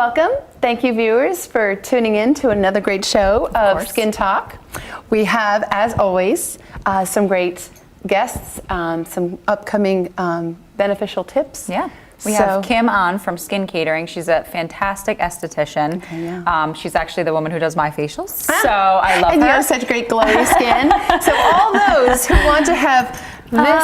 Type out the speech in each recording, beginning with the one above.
welcome. Thank you, viewers, for tuning in to another great show of Skin Talk. We have, as always, some great guests, some upcoming beneficial tips. Yeah. We have Kim on from Skin Catering. She's a fantastic esthetician. Okay, yeah. She's actually the woman who does my facials. So I love her. And you have such great glowy skin. So all those who want to have this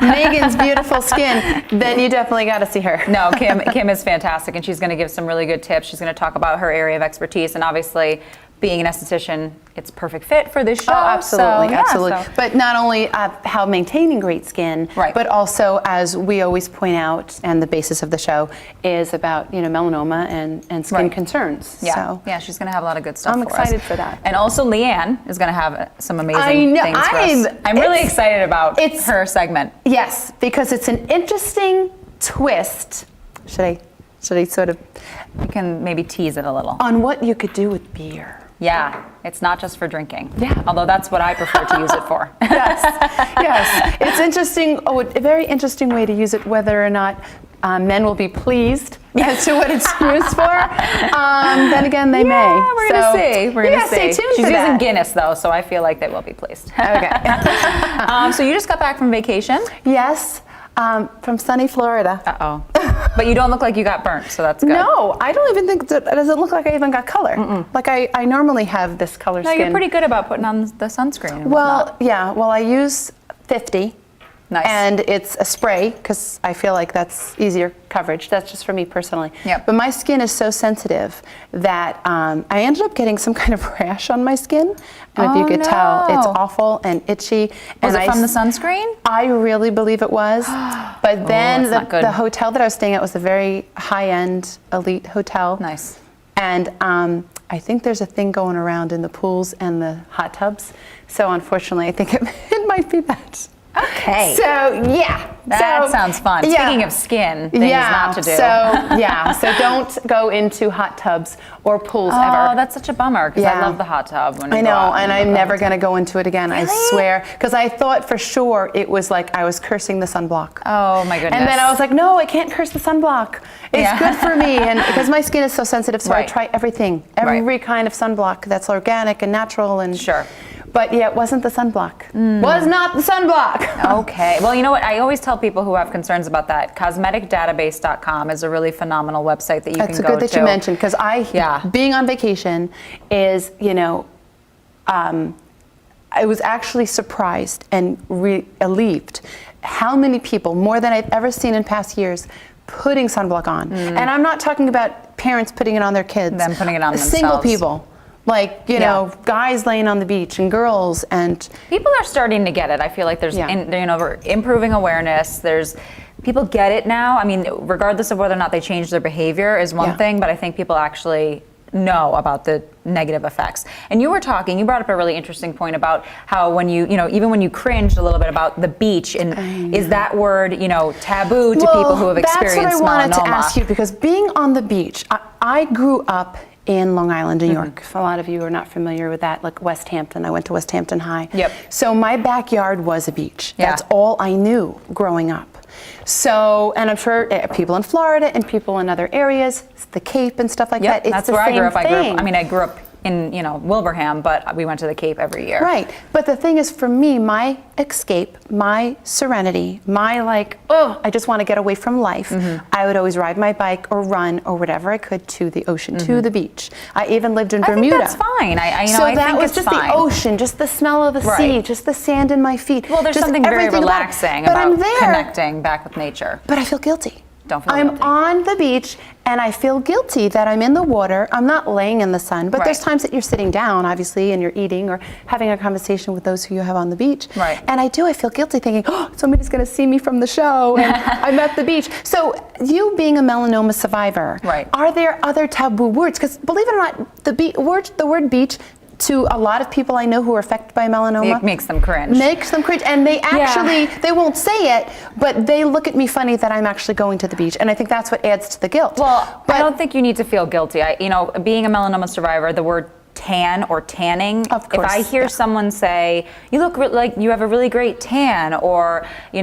Megan's beautiful skin, then you definitely got to see her. No, Kim is fantastic, and she's going to give some really good tips. She's going to talk about her area of expertise, and obviously, being an esthetician, it's a perfect fit for this show. Oh, absolutely, so, absolutely. So. But not only how maintaining great skin, right, but also, as we always point out, and the basis of the show is about melanoma and skin concerns. Yeah, so. yeah, she's going to have a lot of good stuff. I'm for excited us. for that. And also, Leanne is going to have some amazing things for us. I'm really excited about her segment. Yes, because it's an interesting twist. Should I sort of? You can maybe tease it a little on what you could do with beer. Yeah, it's not just for drinking. Yeah. Although that's what I prefer to use it for. Yes, yes. It's interesting, a very interesting way to use it, whether or not men will be pleased as to what it's used for. Then again, they may. We're going to see. We're going to see. Stay tuned. She's for using that. Guinness, though, so I feel like they will be pleased. Okay. So you just got back from vacation? Yes. From sunny Florida. Uh-oh. But you don't look like you got burnt, so that's good. No, I don't even think that it doesn't look like I even got color. Like I normally have this color skin. No, you're pretty good about putting on the sunscreen. Well, yeah. Well, I use 50. Nice. And it's a spray because I feel like that's easier coverage. That's just for me personally. Yep. But my skin is so sensitive that I ended up getting some kind of rash on my skin. And if you could tell, it's awful and itchy. Was it from the sunscreen? I really believe it was. But then the hotel that I was staying at was a very high-end elite hotel. Nice. And I think there's a thing going around in the pools and the hot tubs. So unfortunately, I think it might be that. Okay. So yeah, that sounds fun. Yeah. Speaking of skin, things not to do. So don't go into hot tubs or pools ever. Oh, that's such a bummer because I love the hot tub. When I know, and I'm never going to go into it again. Really? I swear, because I thought for sure it was like I was cursing the sunblock. Oh my goodness! And then I was like, no, I can't curse the sunblock. It's good for me, and because my skin is so sensitive, so I try everything, every kind of sunblock that's organic and natural and sure. But yeah, it wasn't the sunblock. Was not the sunblock. Okay. Well, you know what? I always tell people who have concerns about that, cosmeticdatabase.com is a really phenomenal website that you can go to. It's good that you mentioned, because being on vacation is, I was actually surprised and relieved how many people, more than I've ever seen in past years, putting sunblock on. And I'm not talking about parents putting it on their kids. Them putting it on themselves. Single people. Like, guys laying on the beach and girls and... People are starting to get it. I feel like there's, we're improving awareness. People get it now. I mean, regardless of whether or not they change their behavior is one thing, but I think people actually know about the negative effects. And you brought up a really interesting point about how when even when you cringed a little bit about the beach, and is that word, taboo to people who have experienced melanoma? That's what I wanted to ask you, because being on the beach, I grew up in Long Island, New York. A lot of you are not familiar with that, like West Hampton. I went to West Hampton High. Yep. So my backyard was a beach. That's all I knew growing up. So, and I'm sure people in Florida and people in other areas, the Cape and stuff like that, it's that's the where same I grew up. thing. I grew up in Wilbraham, but we went to the Cape every year. Right. But the thing is, for me, my escape, my serenity, my I just want to get away from life. I would always ride my bike or run or whatever I could to the ocean, to the beach. I even lived in Bermuda. I think that's fine. I that think was it's just fine. The ocean, just the smell of the sea, just the sand in my feet. Well, there's something very relaxing about I'm there, connecting back with nature. But I feel guilty. Don't feel I'm guilty. on the beach and I feel guilty that I'm in the water. I'm not laying in the sun, but there's times that you're sitting down, obviously, and you're eating or having a conversation with those who you have on the beach. Right. And I feel guilty thinking, oh, somebody's going to see me from the show and I'm at the beach. So you being a melanoma survivor, are there other taboo words? Because believe it or not, the word beach, to a lot of people I know who are affected by melanoma, it makes them cringe. And they actually, they won't say it, but they look at me funny that I'm actually going to the beach. And I think that's what adds to the guilt. Well, I don't think you need to feel guilty. Being a melanoma survivor, the word tan or tanning. Of course, if I hear someone say, "You look like you have a really great tan," or I'm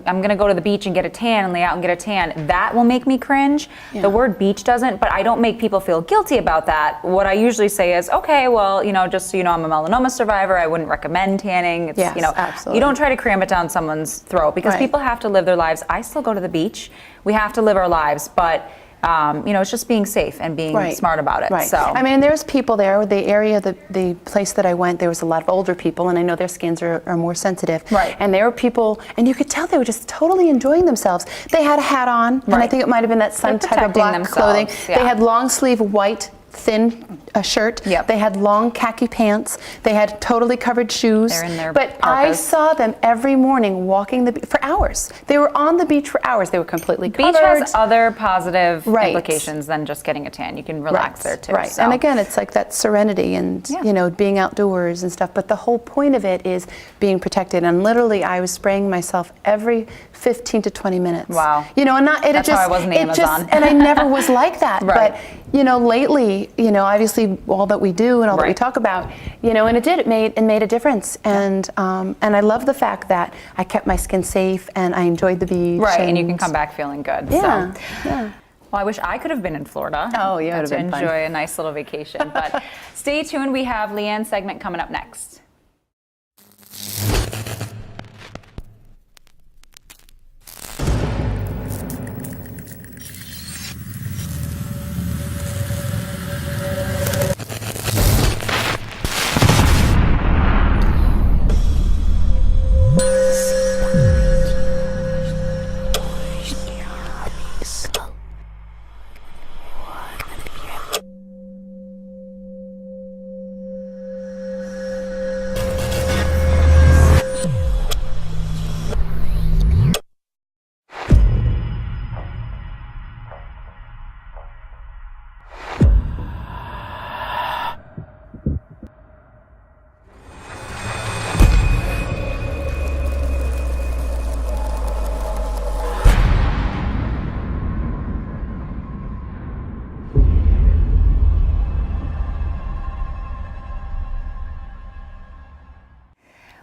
going to go to the beach and get a tan and lay out and get a tan, that will make me cringe. The word beach doesn't, but I don't make people feel guilty about that. What I usually say is, okay, well, just so you know, I'm a melanoma survivor. I wouldn't recommend tanning. It's, absolutely. You don't try to cram it down someone's throat, because people have to live their lives. I still go to the beach. We have to live our lives, but it's just being safe and being smart about it. Right. So I mean, there's people there. The area, the place that I went, there was a lot of older people, and I know their skins are more sensitive. Right. And there were people, and you could tell they were just totally enjoying themselves. They had a hat on, and I think it might have been that sun type of black clothing. Yeah. They had long sleeve white thin shirt. Yep. They had long khaki pants. They had totally covered shoes. They're in their but parkas. I saw them every morning walking the beach for hours. They were on the beach for hours. They were completely covered. Beach has other positive Right. implications than just getting a tan. You can relax there too. Right. So. And again, it's like that serenity and being outdoors and stuff. But the whole point of it is being protected. And literally, I was spraying myself every 15 to 20 minutes. Wow. And That's how I was in Amazon. And I never was like that. Right. But lately, obviously all that we do and all that we talk about, and it made a difference. And I love the fact that I kept my skin safe and I enjoyed the beach. Right, and you can come back feeling good. Yeah. So. Yeah. Well, I wish I could have been in Florida. Oh, yeah, it would to have been fun. enjoy a nice little vacation. But stay tuned. We have Leanne's segment coming up next.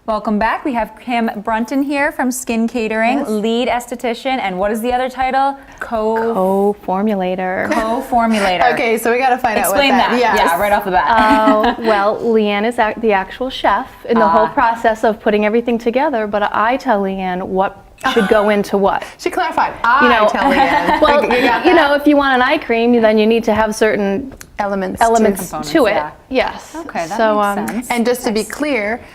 Welcome back. We have Kim Brunton here from Skin Catering, lead esthetician, and what is the other title? Co-formulator. Co-formulator. Okay, so we got to find Explain out what that. Yeah, right off the bat. Well, Leanne is the actual chef in the whole process of putting everything together, but I tell Leanne what should go into what. She clarified. I tell Leanne. Well, if you want an eye cream, then you need to have certain elements to it. Yeah. Yes. Okay, that makes sense. And just to be clear,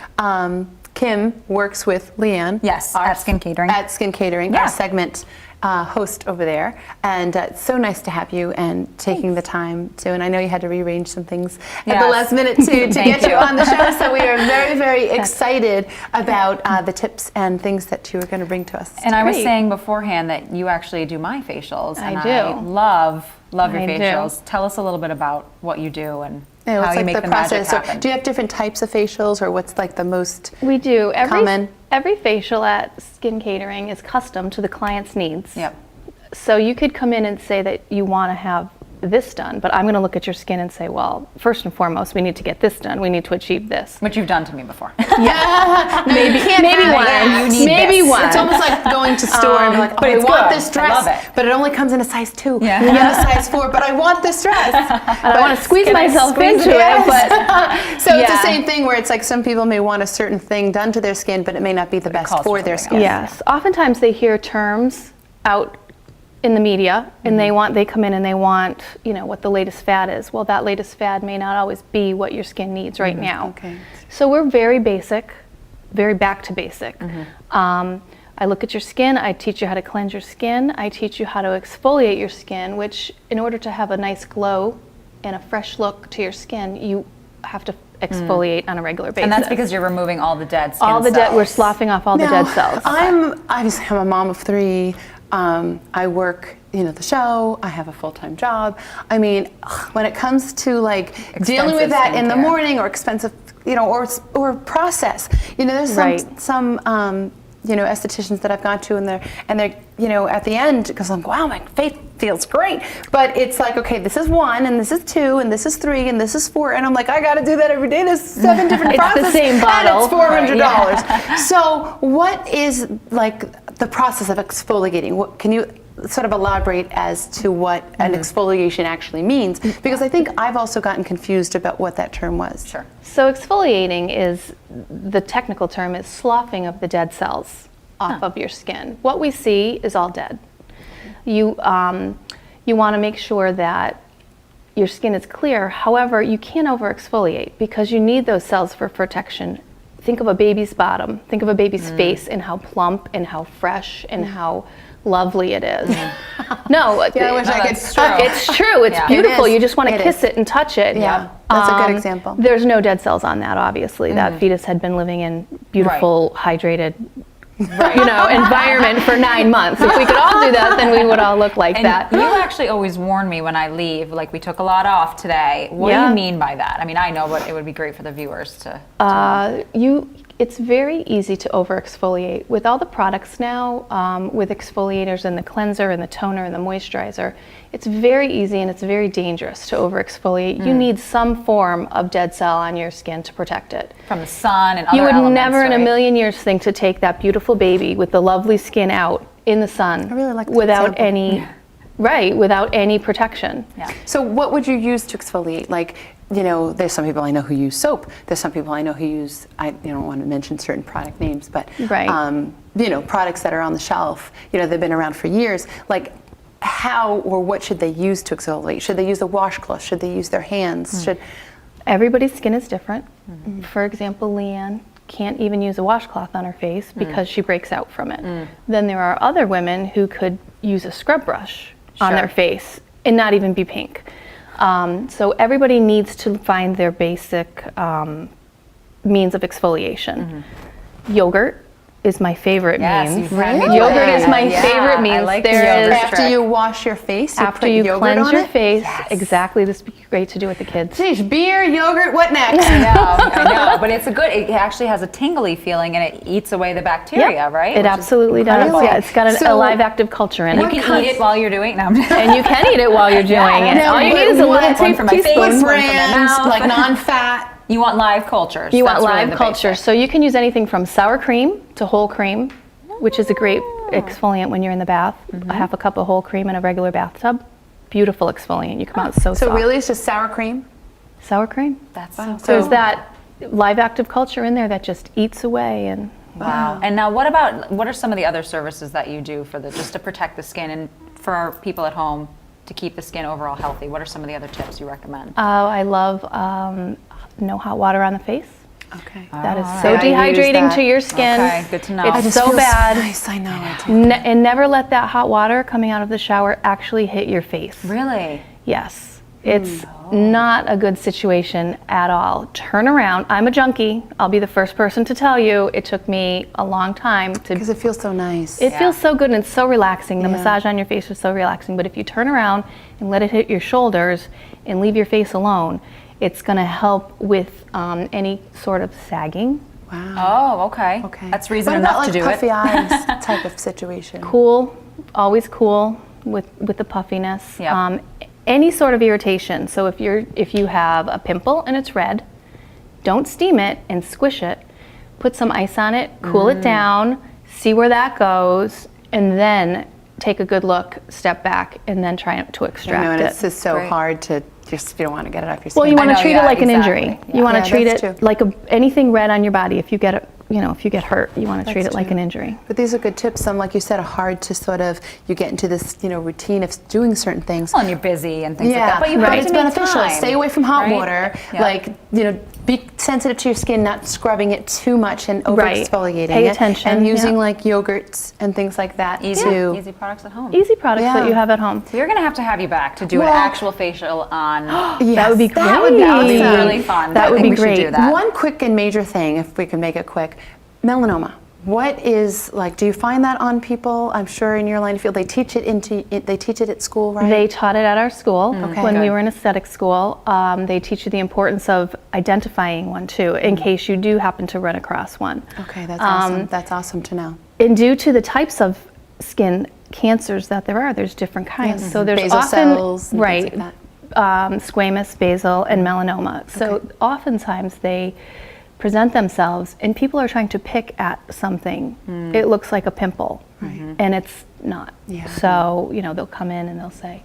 Kim works with Leanne. Yes, at Skin Catering. At Skin Catering, our segment host over there. And it's so nice to have you and taking the time to. And I know you had to rearrange some things at the last minute to get you on the show. So we are very, very excited about the tips and things that you are going to bring to us. And I was saying beforehand that you actually do my facials. And I do. I love your I do. facials. Tell us a little bit about what you do and Yeah, how you make the magic So happen. do you have different types of facials, or what's like the most We do. common? Every facial at Skin Catering is custom to the client's needs. Yep. So you could come in and say that you want to have this done, but I'm going to look at your skin and say, well, first and foremost, we need to get this done. We need to achieve this. Which you've done to me before. Maybe once. Maybe once. It's almost like going to store and be like, but I it's want good. this I dress, love it. but it only comes in a size 2. Yeah. You get a size 4, but I want this dress. And I want to squeeze myself into it, but So it's the same thing where it's like some people may want a certain thing done to their skin, but it may not be the best calls for for their something skin. yes. Oftentimes they hear terms out in the media and they come in and they want, what the latest fad is. Well, that latest fad may not always be what your skin needs right now. Okay. So we're very basic, very back to basic. I look at your skin, I teach you how to cleanse your skin, I teach you how to exfoliate your skin, which in order to have a nice glow and a fresh look to your skin, you have to exfoliate on a regular basis. And that's because you're removing all the dead skin we're sloughing off all the dead cells. I'm a mom of 3. I work, the show. I have a full-time job. I mean, when it comes to dealing with that in the morning or expensive, or process, there's some estheticians that I've gone to and they're at the end, because I'm like, wow, my feels great. But it's like, okay, this is 1, and this is 2, and this is 3, and this is 4, and I'm like, I got to do that every day. There's 7 different processes, the same bottle. and it's $400. So what is like the process of exfoliating? What, can you sort of elaborate as to what an exfoliation actually means? Because I think I've also gotten confused about what that term was. Sure. So exfoliating is, the technical term is sloughing of the dead cells off of your skin. What we see is all dead. You want to make sure that your skin is clear. However, you can't over exfoliate because you need those cells for protection. Think of a baby's bottom. Think of a baby's face and how plump and how fresh and how lovely it is. No, I wish I could. it's true. It's beautiful. You just want to kiss it and touch it. Yeah, that's a good example. There's no dead cells on that, obviously. That fetus had been living in beautiful, hydrated, environment for 9 months. If we could all do that, then we would all look like that. You actually always warn me when I leave, like we took a lot off today. What do you mean by that? I mean, I know, but it would be great for the viewers to know. It's very easy to over exfoliate. With all the products now, with exfoliators and the cleanser and the toner and the moisturizer, it's very easy and it's very dangerous to over exfoliate. You need some form of dead cell on your skin to protect it. From the sun and other You would elements, never in a right? million years think to take that beautiful baby with the lovely skin out in the sun I really like that without example. any, without any protection. Yeah. So what would you use to exfoliate? Like, there's some people I know who use soap. There's some people I know who use, I don't want to mention certain product names, but products that are on the shelf, they've been around for years. Like, how or what should they use to exfoliate? Should they use a washcloth? Should they use their hands? Everybody's skin is different. For example, Leanne can't even use a washcloth on her face because she breaks out from it. Then there are other women who could use a scrub brush on their face and not even be pink. So everybody needs to find their basic means of exfoliation. Yogurt is my favorite means. Yogurt is my favorite means. I like there is after you wash your face, after you cleanse your face. Exactly. This would be great to do with the kids. Geez, beer, yogurt, what next? I know, but it's it actually has a tingly feeling and it eats away the bacteria, right? It absolutely does. Yeah, it's got a live active culture in it. You can eat it while you're doing it. No, and you can eat it while you're doing it. All you need is a little teaspoon. Brands, like non-fat. You want live cultures. You want live cultures. So you can use anything from sour cream to whole cream, which is a great exfoliant when you're in the bath. A half a cup of whole cream in a regular bathtub. Beautiful exfoliant. You come out so soft. So really it's just sour cream? Sour cream. That's so cool. There's that live active culture in there that just eats away. And wow. And now what are some of the other services that you do for just to protect the skin and for our people at home to keep the skin overall healthy? What are some of the other tips you recommend? I love no hot water on the face. Okay. That is so dehydrating to your skin. Okay, good to know. It's so bad. Nice, I know. And never let that hot water coming out of the shower actually hit your face. Really? Yes. It's not a good situation at all. Turn around. I'm a junkie. I'll be the first person to tell you. It took me a long time to... Because it feels so nice. It feels so good and it's so relaxing. The massage on your face is so relaxing. But if you turn around and let it hit your shoulders and leave your face alone, it's going to help with any sort of sagging. Wow. Oh, okay. That's reason enough to do it. Puffy eyes type of situation. Cool, always cool with the puffiness. Yep. Any sort of irritation. So if you have a pimple and it's red, don't steam it and squish it. Put some ice on it, cool it down, see where that goes, and then take a good look, step back, and then try to extract it. It's just so hard to you don't want to get it off your skin. Well, you want to treat it like an injury. You want to treat it true. like anything red on your body. If you get it, if you get hurt, you want to treat it like an injury. But these are good tips. Some, like you said, are hard to sort of, you get into this, routine of doing certain things. Well, and you're busy and things like that. But you have it's to make beneficial. time. Stay away from hot water. Yeah. Like, be sensitive to your skin, not scrubbing it too much and over exfoliating Pay it. attention. And using like yogurts and things like that too. Easy products at home. Easy products that you have at home. So you're going to have you back to do an actual facial on. That would be great. That would be really fun. That would be great. Do that. One quick and major thing, if we can make it quick, melanoma. What is, do you find that on people? I'm sure in your line of field, they teach it at school, right? They taught it at our school when we were in aesthetic school. They teach you the importance of identifying one too, in case you do happen to run across one. Okay, that's awesome. That's awesome to know. And due to the types of skin cancers that there are. There's different kinds. Yes. So there's Basal often cells and right things like squamous, basal, and melanoma. So oftentimes they present themselves, and people are trying to pick at something. It looks like a pimple, and it's not. Yeah. So they'll come in and they'll say,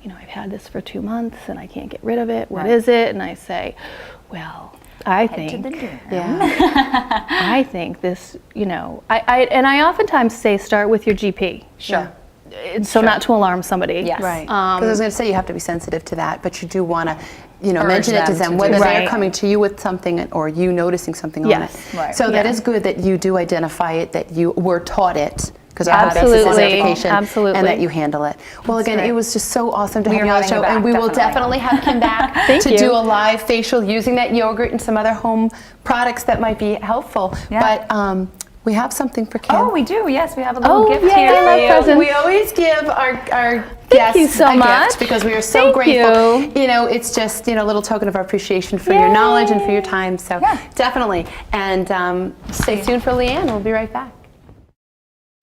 I've had this for 2 months and I can't get rid of it. What is it? And I say, well, I think, I think this, I oftentimes say start with your GP. Sure. So not to alarm somebody. Yes. Right. Because I was going to say you have to be sensitive to that, but you do want to, mention it to them them, to whether do they're Right. coming to you with something or you noticing something on Yes. it. Right. So that Yeah. is good that you do identify it, that you were taught it. Because Absolutely. education, Absolutely. and that you handle it. Well, again, right. it was just so awesome to have are you on the having show, you back, and we will definitely. definitely have Kim back Thank to you. do a live facial using that yogurt and some other home products that might be helpful. Yeah. But we have something for Kim. Oh, we do. Yes, we have a little gift yay, here I for love you. presents. We always give our guests you so a much. gift because we are so Thank grateful. you. It's just a little token of our appreciation for your knowledge and for your time. So definitely. And stay tuned for Leanne. We'll be right back.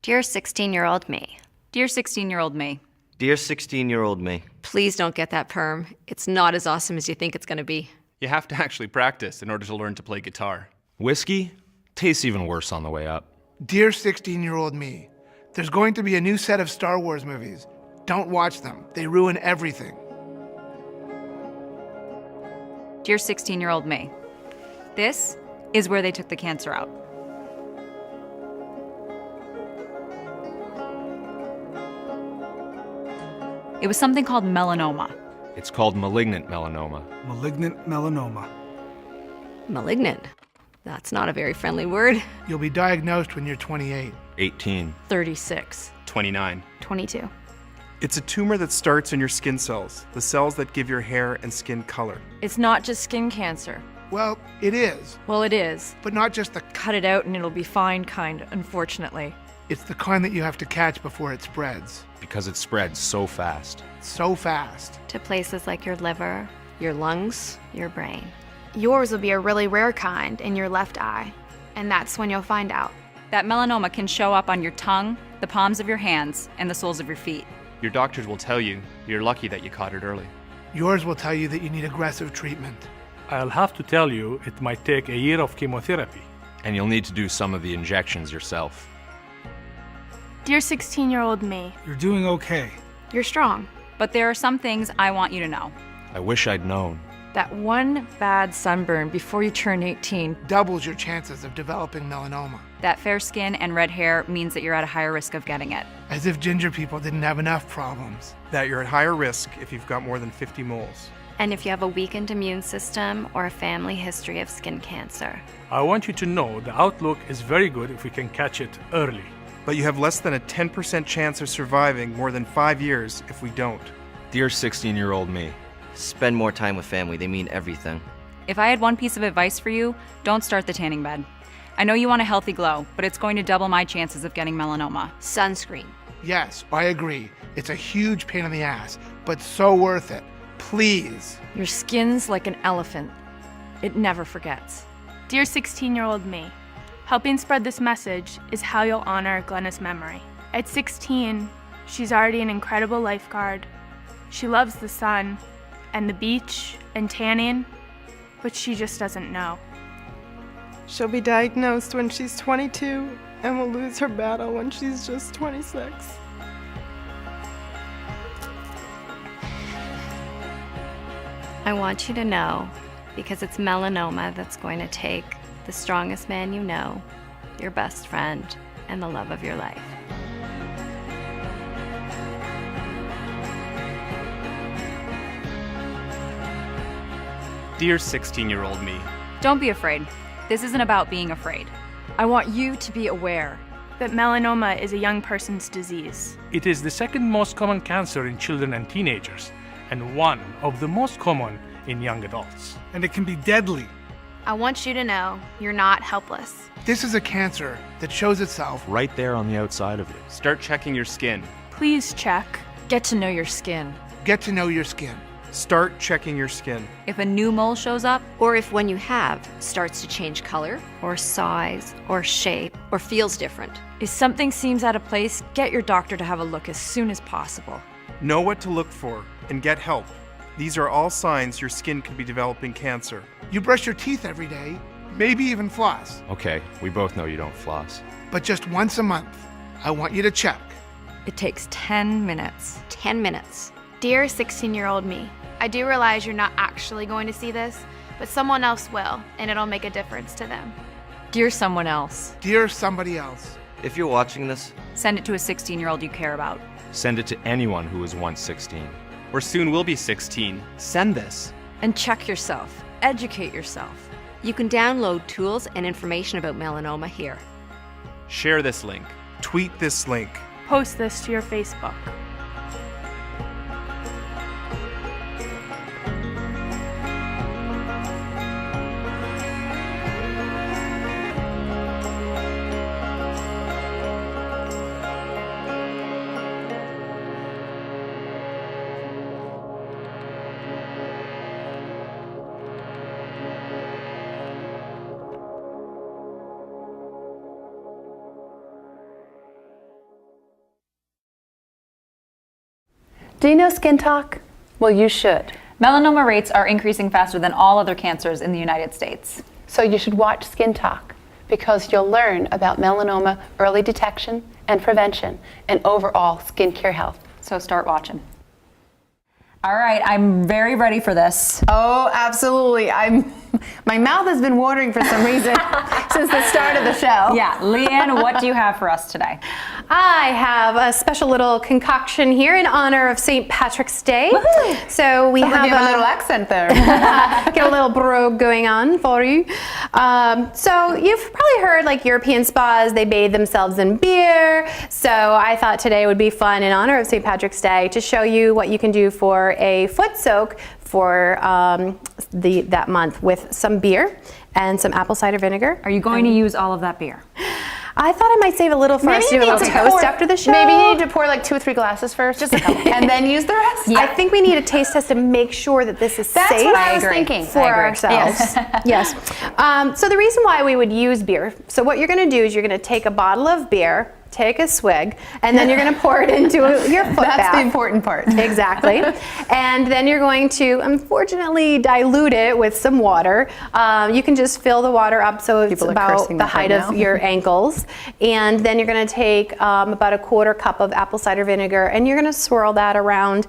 Dear 16-year-old me, Dear 16-year-old me, Dear 16-year-old me, Please don't get that perm. It's not as awesome as you think it's going to be. You have to actually practice in order to learn to play guitar. Whiskey tastes even worse on the way up. Dear 16-year-old me, there's going to be a new set of Star Wars movies. Don't watch them. They ruin everything. Dear 16-year-old me, this is where they took the cancer out. It was something called melanoma. It's called malignant melanoma. Malignant melanoma. Malignant. That's not a very friendly word. You'll be diagnosed when you're 28. 18. 36. 29. 22. It's a tumor that starts in your skin cells, the cells that give your hair and skin color. It's not just skin cancer. Well, it is, Well, it is. but not just the... Cut it out and it'll be fine kind, unfortunately. It's the kind that you have to catch before it spreads. Because it spreads so fast. So fast. To places like your liver, Your lungs. your brain. Yours will be a really rare kind in your left eye, and that's when you'll find out. That melanoma can show up on your tongue, the palms of your hands, and the soles of your feet. Your doctors will tell you you're lucky that you caught it early. Yours will tell you that you need aggressive treatment. I'll have to tell you it might take a year of chemotherapy. And you'll need to do some of the injections yourself. Dear 16-year-old me, You're doing okay. you're strong. But there are some things I want you to know. I wish I'd known. That one bad sunburn before you turn 18. Doubles your chances of developing melanoma. That fair skin and red hair means that you're at a higher risk of getting it. As if ginger people didn't have enough problems. That you're at higher risk if you've got more than 50 moles. And if you have a weakened immune system or a family history of skin cancer. I want you to know the outlook is very good if we can catch it early. But you have less than a 10% chance of surviving more than 5 years if we don't. Dear 16-year-old me, spend more time with family. They mean everything. If I had one piece of advice for you, don't start the tanning bed. I know you want a healthy glow, but it's going to double my chances of getting melanoma. Sunscreen. Yes, I agree. It's a huge pain in the ass, but so worth it. Please. Your skin's like an elephant. It never forgets. Dear 16-year-old me, helping spread this message is how you'll honor Glenna's memory. At 16, she's already an incredible lifeguard. She loves the sun and the beach and tanning, but she just doesn't know. She'll be diagnosed when she's 22 and will lose her battle when she's just 26. I want you to know, because it's melanoma that's going to take the strongest man you know, your best friend, and the love of your life. Dear 16-year-old me, Don't be afraid. This isn't about being afraid. I want you to be aware that melanoma is a young person's disease. It is the second most common cancer in children and teenagers, and one of the most common in young adults. And it can be deadly. I want you to know you're not helpless. This is a cancer that shows itself right there on the outside of you. start checking your skin. Please check. Get to know your skin. Get to know your skin. Start checking your skin. If a new mole shows up, Or if when you have, starts to change color, or size, or shape. or feels different. If something seems out of place, get your doctor to have a look as soon as possible. Know what to look for and get help. These are all signs your skin could be developing cancer. You brush your teeth every day, maybe even floss, Okay, we both know you don't floss. but just once a month. I want you to check. It takes 10 minutes. 10 minutes. Dear 16-year-old me, I do realize you're not actually going to see this, but someone else will, and it'll make a difference to them. Dear someone else, Dear somebody else. If you're watching this, send it to a 16-year-old you care about. Send it to anyone who was once 16. Or soon will be 16. Send this. and check yourself. Educate yourself. You can download tools and information about melanoma here. Share this link. Tweet this link. Post this to your Facebook. Do you know Skin Talk? Well, you should. Melanoma rates are increasing faster than all other cancers in the United States. So you should watch Skin Talk because you'll learn about melanoma early detection and prevention and overall skincare health. So start watching. All right, I'm very ready for this. Oh, absolutely. My mouth has been watering for some reason since the start of the show. Yeah, Leanne, what do you have for us today? I have a special little concoction here in honor of St. Patrick's Day. Woohoo! So we Sounds have like you have a little accent there. get a little brogue going on for you. So you've probably heard like European spas, they bathe themselves in beer. So I thought today would be fun in honor of St. Patrick's Day to show you what you can do for a foot soak for that month with some beer and some apple cider vinegar. Are you going to use all of that beer? I thought I might save a little for us to do a little toast after the show. Maybe you need to pour like 2 or 3 glasses first, just a couple, and then use the rest. I think we need a taste test to make sure that this is safe. That's what I was thinking. For ourselves. Yes. So the reason why we would use beer, so what you're going to do is you're going to take a bottle of beer, take a swig, and then you're going to pour it into your foot bath. That's the important part. Exactly. And then you're going to, unfortunately, dilute it with some water. You can just fill the water up so it's about the height of your ankles. And then you're going to take about a 1/4 cup of apple cider vinegar, and you're going to swirl that around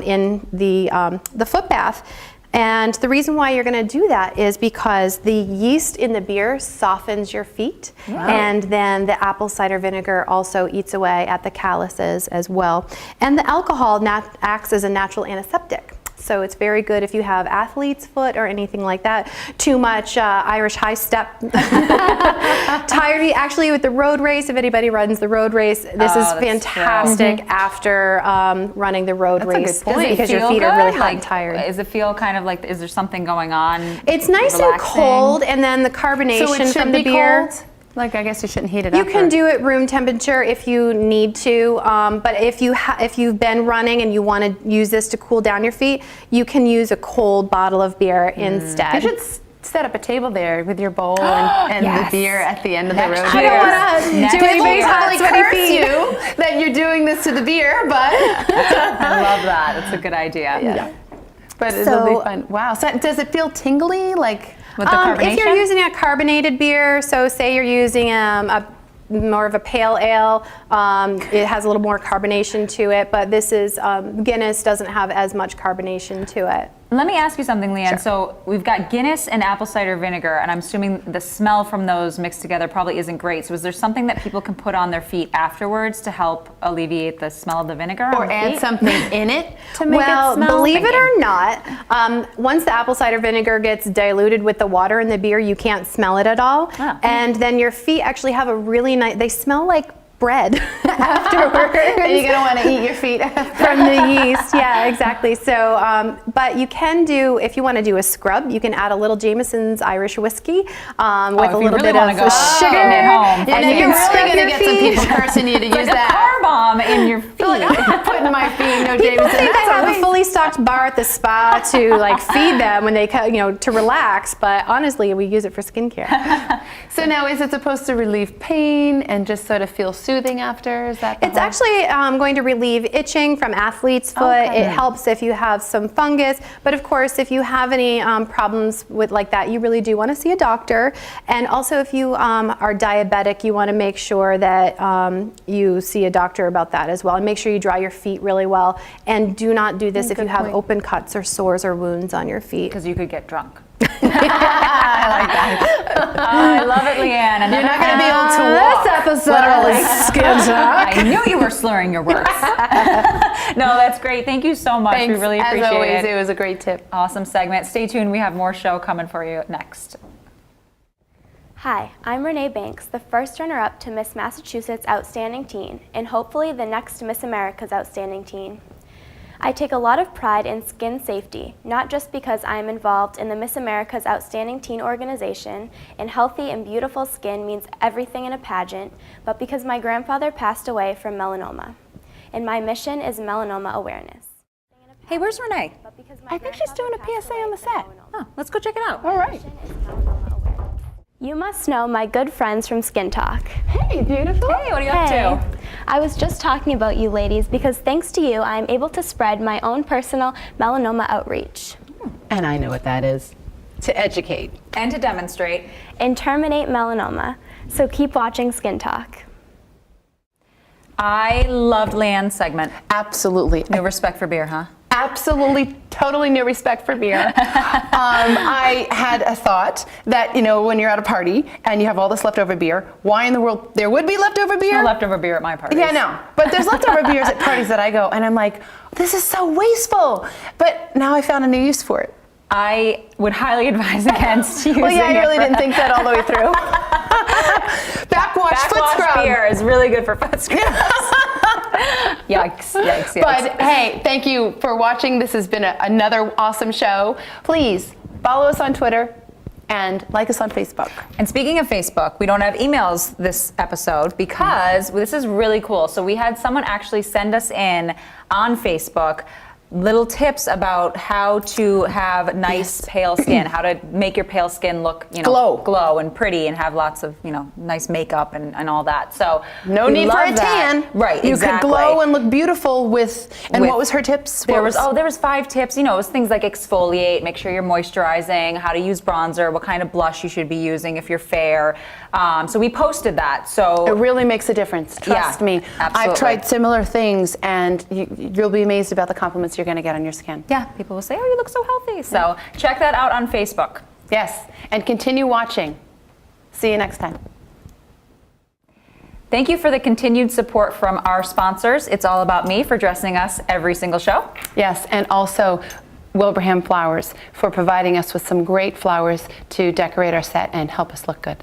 in the foot bath. And the reason why you're going to do that is because the yeast in the beer softens your feet, and then the apple cider vinegar also eats away at the calluses as well. And the alcohol acts as a natural antiseptic. So it's very good if you have athlete's foot or anything like that. Too much Irish high step. Tired. Actually, with the road race, if anybody runs the road race, this is fantastic after running the road race because your feet are really hot and tired. Does it feel kind of like, is there something going on? It's nice and cold, and then the carbonation from the beer. Cold? Like, I guess you shouldn't heat it up. You can do it room temperature if you need to, but if you've been running and you want to use this to cool down your feet, you can use a cold bottle of beer instead. You should set up a table there with your bowl and the beer at the end of the road. I don't want to do anybody's hot, sweaty feet. You that you're doing this to the beer, but I love that. It's a good idea. Yeah. But it'll be fun. Wow. So does it feel tingly, like with the carbonation? If you're using a carbonated beer, so say you're using more of a pale ale, it has a little more carbonation to it, but this is, Guinness doesn't have as much carbonation to it. Let me ask you something, Leanne. Sure. So we've got Guinness and apple cider vinegar, and I'm assuming the smell from those mixed together probably isn't great. So is there something that people can put on their feet afterwards to help alleviate the smell of the vinegar? Or add something in it to make it smell? Well, believe it or not, once the apple cider vinegar gets diluted with the water in the beer, you can't smell it at all. Oh. And then your feet actually have a really nice, they smell like bread afterwards. And you're going to want to eat your feet from the yeast. Yeah, exactly. So, but you can do, if you want to do a scrub, you can add a little Jameson's Irish whiskey with a little bit of sugar. At home. And then you're really going to get some people cursing you to use like that. A car bomb in your feet. putting my feet, no People Jameson. think I have a fully stocked bar at the spa to like feed them when they, to relax, but honestly, we use it for skincare. So now, is it supposed to relieve pain and just sort of feel soothing after? Is that? It's actually going to relieve itching from athlete's foot. Okay. It helps if you have some fungus, but of course, if you have any problems with like that, you really do want to see a doctor. And also, if you are diabetic, you want to make sure that you see a doctor about that as well, and make sure you dry your feet really well. And do not do this if you have open cuts or sores or wounds on your feet, because you could get drunk. I like that. I love it, Leanne. And you're not going to be able to walk. This episode is Skin Talk. I knew you were slurring your words. No, that's great. Thank you so much. Thanks. We really appreciate As always, it. it was a great tip. Awesome segment. Stay tuned. We have more show coming for you next. Hi, I'm Renee Banks, the first runner-up to Miss Massachusetts Outstanding Teen, and hopefully the next Miss America's Outstanding Teen. I take a lot of pride in skin safety, not just because I am involved in the Miss America's Outstanding Teen organization, and healthy and beautiful skin means everything in a pageant, but because my grandfather passed away from melanoma. And my mission is melanoma awareness. Hey, where's Renee? I think she's doing a PSA on the set. Oh, let's go check it out. All right. You must know my good friends from Skin Talk. Hey, beautiful. Hey, what are you up to? I was just talking about you ladies because thanks to you, I'm able to spread my own personal melanoma outreach. And I know what that is. To educate. And to demonstrate. And terminate melanoma. So keep watching Skin Talk. I loved Leanne's segment. Absolutely. No respect for beer, huh? Absolutely, totally no respect for beer. I had a thought that, when you're at a party and you have all this leftover beer, why in the world there would be leftover beer? No leftover beer at my parties. Yeah, no. But there's leftover beers at parties that I go, and I'm like, this is so wasteful. But now I found a new use for it. I would highly advise against using Well, yeah, I really it. didn't think that all the way through. Backwash foot scrub. beer is really good for foot scrubs. Yikes, yikes, yikes. But hey, thank you for watching. This has been another awesome show. Please follow us on Twitter and like us on Facebook. And speaking of Facebook, we don't have emails this episode because this is really cool. So we had someone actually send us in on Facebook little tips about how to have nice pale skin, how to make your pale skin look, glow and pretty, and have lots of, nice makeup and all that. So no need for a tan. Right, you exactly. could glow and look beautiful with. What was her tips? There was 5 tips. It was things like exfoliate, make sure you're moisturizing, how to use bronzer, what kind of blush you should be using if you're fair. So we posted that. So it really makes a difference. Trust me. Absolutely. I've tried similar things, and you'll be amazed about the compliments you're going to get on your skin. Yeah, people will say, "Oh, you look so healthy." So check that out on Facebook. Yes, and continue watching. See you next time. Thank you for the continued support from our sponsors. It's All About Me for dressing us every single show. Yes, and also Wilbraham Flowers for providing us with some great flowers to decorate our set and help us look good.